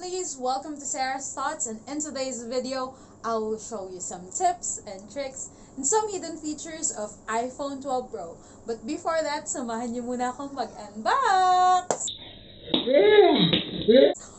lovelies, welcome to Sarah's Thoughts, and in today's video, I will show you some tips and tricks and some hidden features of iPhone 12 Pro. But before that, samahan niyo muna akong mag-unbox!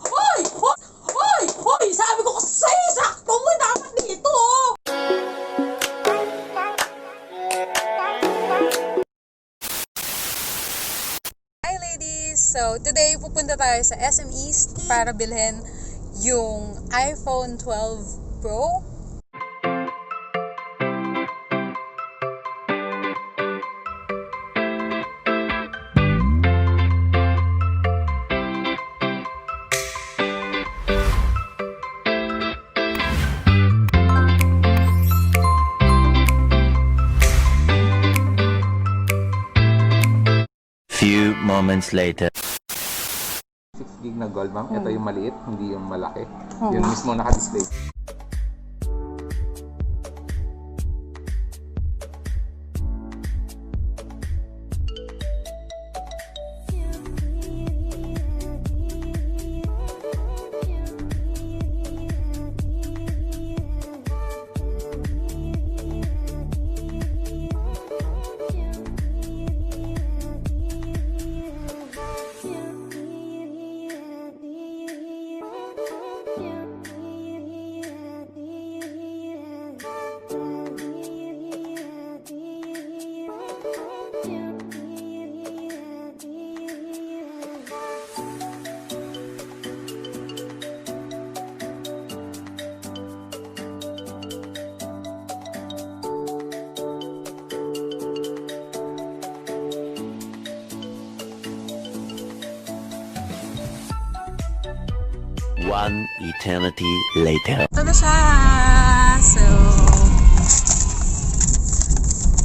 Hoy! Hoy! Hoy! Hoy! Sabi ko kasi, sakto mo dapat dito! Hi ladies! So, today pupunta tayo sa SM East para bilhin yung iPhone 12 Pro. Few moments later. 6 gig na gold, ma'am. Ito yung maliit, hindi yung malaki. Yung mismo naka-display. One eternity later. Ito na siya! So,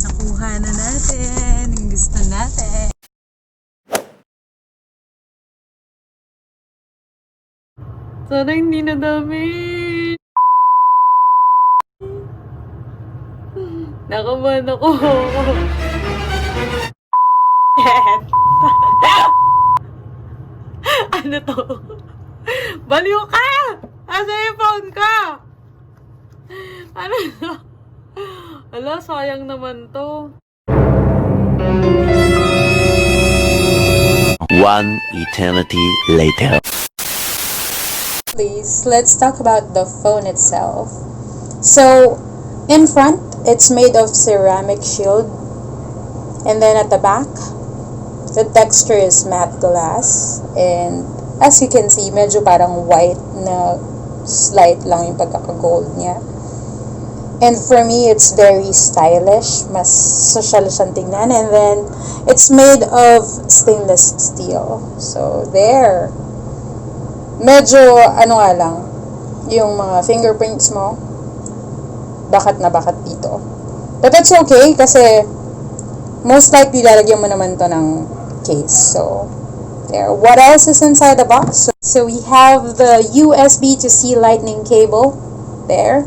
nakuha na natin yung gusto natin. Sana hindi na dami. Nakabahan ako. Ano to? Baliw ka! Asa yung phone ka? Ano to? Ala, sayang naman to. One eternity later. Please, let's talk about the phone itself. So, in front, it's made of ceramic shield. And then at the back, the texture is matte glass. And as you can see, medyo parang white na slight lang yung pagkaka-gold niya. And for me, it's very stylish. Mas social siyang tingnan. And then, it's made of stainless steel. So, there. Medyo, ano nga lang, yung mga fingerprints mo, bakat na bakat dito. But that's okay, kasi most likely lalagyan mo naman to ng case. So, there. What else is inside the box? So we have the USB to C lightning cable there.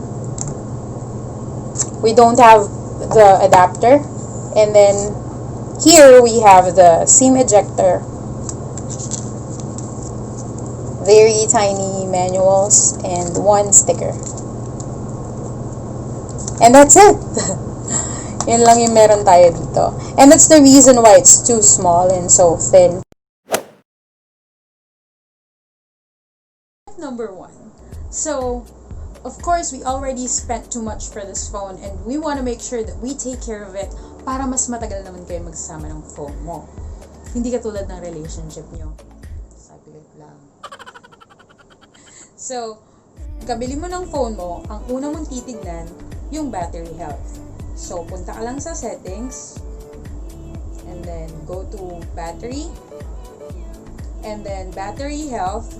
We don't have the adapter. And then here we have the SIM ejector. Very tiny manuals and one sticker. And that's it. Yun lang yung meron tayo dito. And that's the reason why it's too small and so thin. Number 1. So, of course, we already spent too much for this phone and we want to make sure that we take care of it para mas matagal naman kayo magsama ng phone mo. Hindi katulad ng relationship nyo. Saglit lang. So, kabili mo ng phone mo, ang una mong titignan, yung battery health. So, punta ka lang sa settings and then go to battery and then battery health.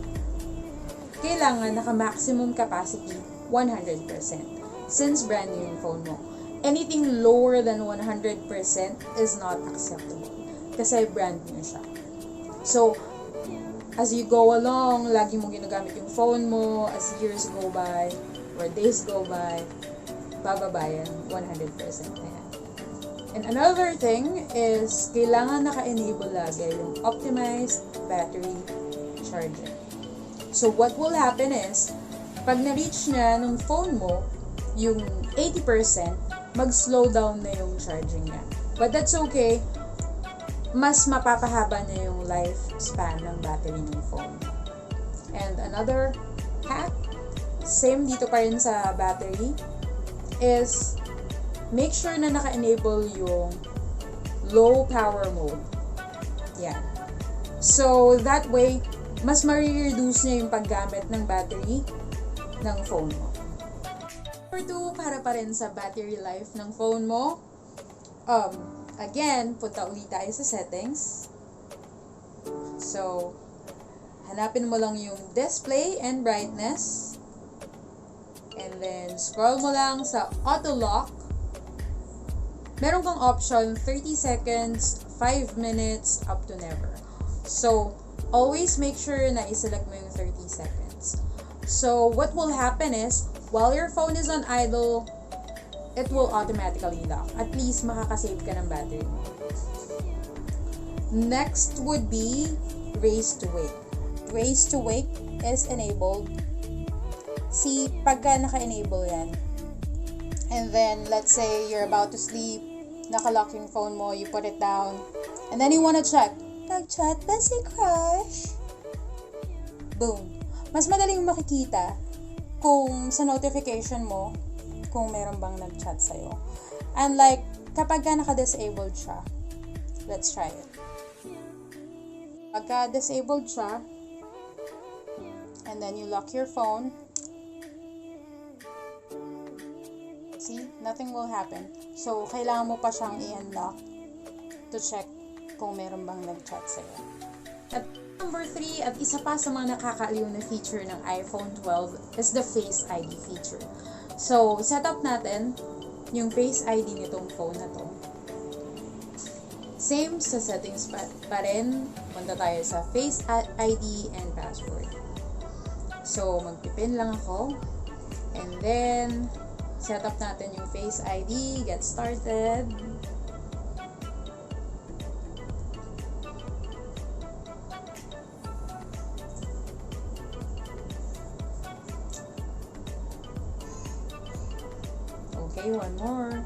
Kailangan naka-maximum capacity 100% since brand new yung phone mo. Anything lower than 100% is not acceptable kasi brand new siya. So, as you go along, lagi mong ginagamit yung phone mo, as years go by, or days go by, bababa yan, 100% na yan. And another thing is, kailangan naka-enable lagi yung optimized battery charger. So, what will happen is, pag na-reach na ng phone mo, yung 80%, mag-slow down na yung charging niya. But that's okay. Mas mapapahaba na yung lifespan ng battery ng phone. And another hack, same dito pa rin sa battery, is make sure na naka-enable yung low power mode. Yan. So, that way, mas ma-reduce niya yung paggamit ng battery ng phone mo. Number 2, para pa rin sa battery life ng phone mo, again, punta ulit tayo sa settings. So, hanapin mo lang yung display and brightness. And then, scroll mo lang sa auto lock. Meron kang option 30 seconds, 5 minutes, up to never. So, always make sure na iselect mo yung 30 seconds. So, what will happen is, while your phone is on idle, it will automatically lock. At least, makakasave ka ng battery. Next would be raise to wake. Raise to wake is enabled. See, pagka naka-enable yan, and then, let's say, you're about to sleep, naka-lock yung phone mo, you put it down, and then you wanna check, nag-chat ba si crush? Boom. Mas madaling makikita kung sa notification mo, kung meron bang nag-chat sa'yo. And like, kapag ka naka-disabled siya, let's try it. Pagka disabled siya, and then you lock your phone, see, nothing will happen. So, kailangan mo pa siyang i-unlock to check kung meron bang nag-chat sa'yo. At number 3, at isa pa sa mga nakakaaliw na feature ng iPhone 12 is the Face ID feature. So, set up natin yung Face ID nitong phone na to. Same sa settings pa rin. Punta tayo sa Face ID and password. So, magpipin lang ako. And then, set up natin yung Face ID. Get started. Okay, one more.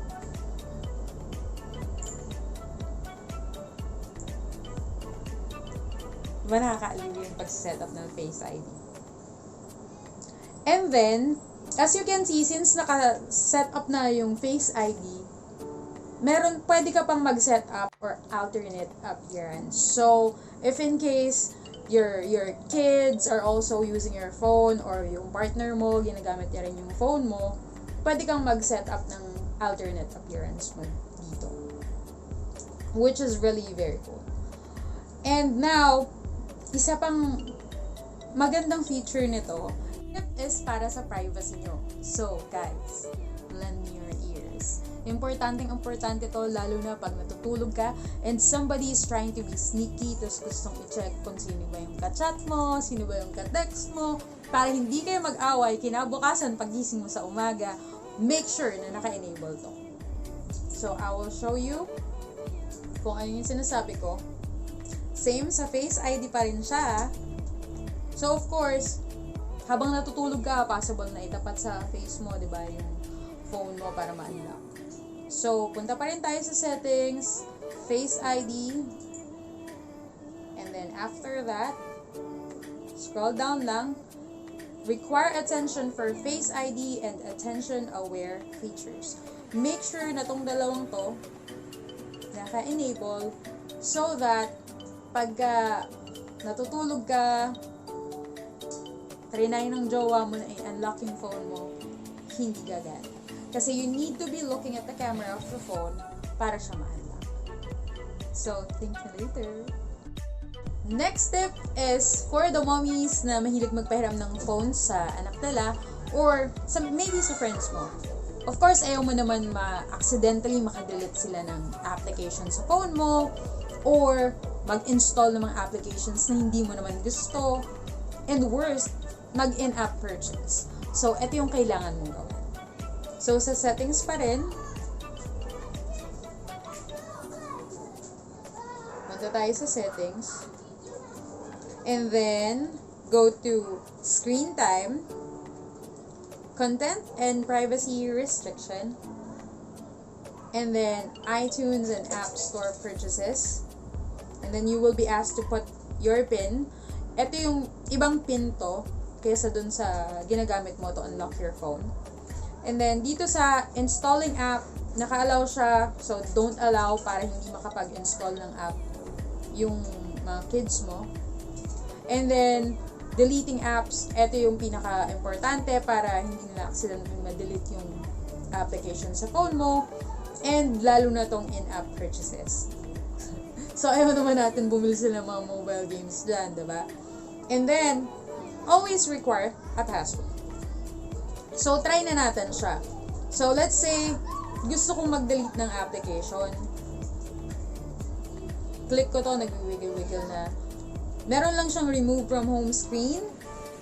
Diba nakakaaliw yung pag-set up ng Face ID? And then, as you can see, since naka-set up na yung Face ID, pwede ka pang mag-set up or alternate appearance. So, if in case your kids are also using your phone or yung partner mo, ginagamit niya rin yung phone mo, pwede kang mag-set up ng alternate appearance mo dito. Which is really very cool. And now, isa pang magandang feature nito, it is para sa privacy nyo. So, guys, lend me your ears. Importante to, lalo na pag natutulog ka and somebody is trying to be sneaky, tapos gustong i-check kung sino ba yung ka-chat mo, sino ba yung ka-text mo, para hindi kayo mag-away, kinabukasan pagising mo sa umaga, make sure na naka-enable to. So, I will show you kung ano yung sinasabi ko. Same sa Face ID pa rin siya. So, of course, habang natutulog ka, possible na itapat sa face mo, di ba, yung phone mo para ma-unlock. So, punta pa rin tayo sa settings, Face ID, and then after that, scroll down lang, require attention for Face ID and attention-aware features. Make sure na tong dalawang to, naka-enable, so that pagka natutulog ka, trinay ng jowa mo na i-unlock yung phone mo, hindi gagana. Kasi you need to be looking at the camera of the phone para siya ma-unlock. So, think you later. Next tip is for the mommies na mahilig magpahiram ng phone sa anak nila or maybe sa friends mo. Of course, ayaw mo naman accidentally makadelete sila ng application sa phone mo or mag-install ng mga applications na hindi mo naman gusto. And worst, mag-in-app purchase. So, ito yung kailangan mong gawin. So, sa settings pa rin, punta tayo sa settings. And then, go to screen time, content and privacy restriction, and then iTunes and App Store purchases. And then you will be asked to put your PIN. Ito yung ibang PIN to kaysa dun sa ginagamit mo to unlock your phone. And then dito sa installing app, naka-allow siya, so don't allow para hindi makapag-install ng app yung mga kids mo. And then deleting apps, ito yung pinaka-importante para hindi nila accidentally ma-delete yung application sa phone mo. And lalo na tong in-app purchases. So ayaw naman natin bumili sila ng mga mobile games dyan, diba? And then, always require a password. So try na natin siya. So let's say, gusto kong mag-delete ng application. Click ko to, nag-wiggle-wiggle na. Meron lang siyang remove from home screen,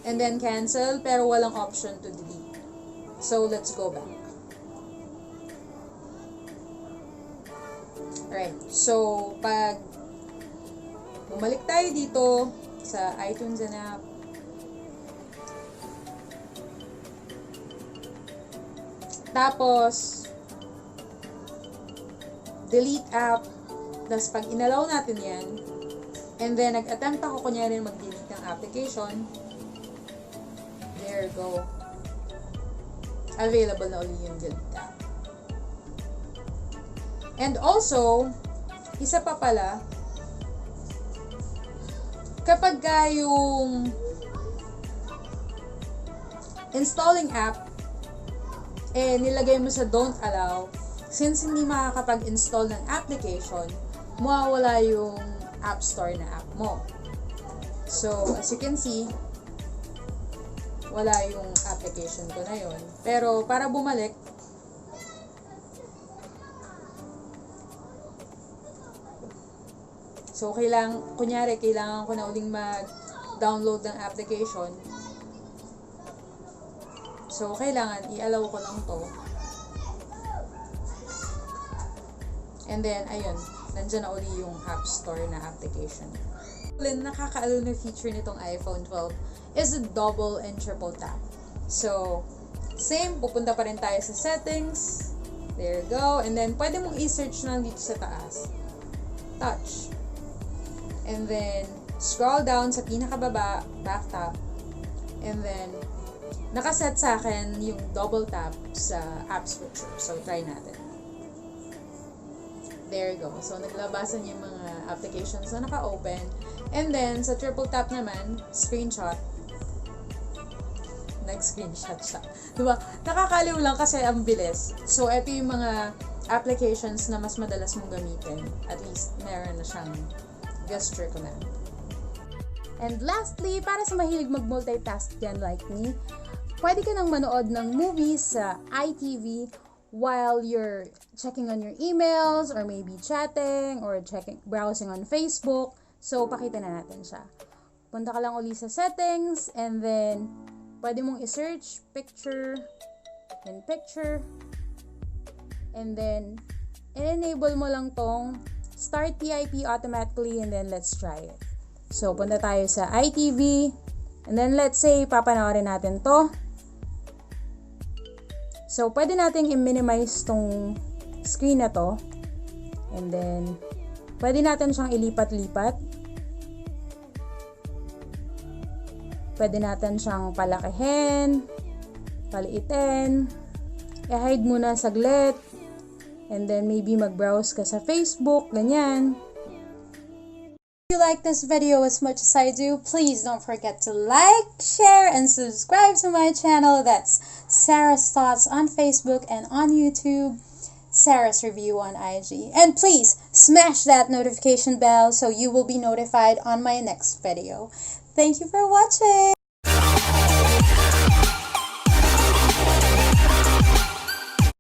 and then cancel, pero walang option to delete. So let's go back. Alright, so pag bumalik tayo dito sa iTunes and app, tapos delete app, tapos pag inalaw natin yan, and then nag-attempt ako kunyari mag-delete ng application, there go, available na ulit yung delete app. And also, isa pa pala, kapag yung installing app, nilagay mo sa don't allow, since hindi makakapag-install ng application, mawawala yung app store na app mo. So, as you can see, wala yung application ko na yun. Pero, para bumalik, so, kunyari, kailangan ko na uling mag-download ng application. So, kailangan i-allow ko lang to. And then, ayun, nandyan na uli yung App Store na application. Nakakaalo na feature nitong iPhone 12 is a double and triple tap. So, same, pupunta pa rin tayo sa settings. There you go. And then, pwede mong i-search na dito sa taas. Touch. And then, scroll down sa pinakababa, back tap. And then, nakaset sa akin yung double tap sa app switcher. So, try natin. There you go. So, naglabasan yung mga applications na naka-open. And then, sa triple tap naman, screenshot. Nag-screenshot siya. Diba? Nakakaliw lang kasi ang bilis. So, ito yung mga applications na mas madalas mong gamitin. At least, meron na siyang gesture command. And lastly, para sa mahilig mag-multitask dyan like me, pwede ka nang manood ng movies sa iTV while you're checking on your emails or maybe chatting or browsing on Facebook. So, pakita na natin siya. Punta ka lang uli sa settings and then pwede mong i-search picture and then enable mo lang tong start PIP automatically and then let's try it. So, punta tayo sa iTV and then let's say papanoorin natin to. So, pwede nating i-minimize tong screen na to. And then, pwede natin siyang ilipat-lipat. Pwede natin siyang palakihin, paliitin, i-hide muna saglit, and then maybe mag-browse ka sa Facebook, ganyan. If you like this video as much as I do, please don't forget to like, share, and subscribe to my channel. That's Sarah's Thoughts on Facebook and on YouTube, Sarah's Review on IG. And please smash that notification bell so you will be notified on my next video. Thank you for watching!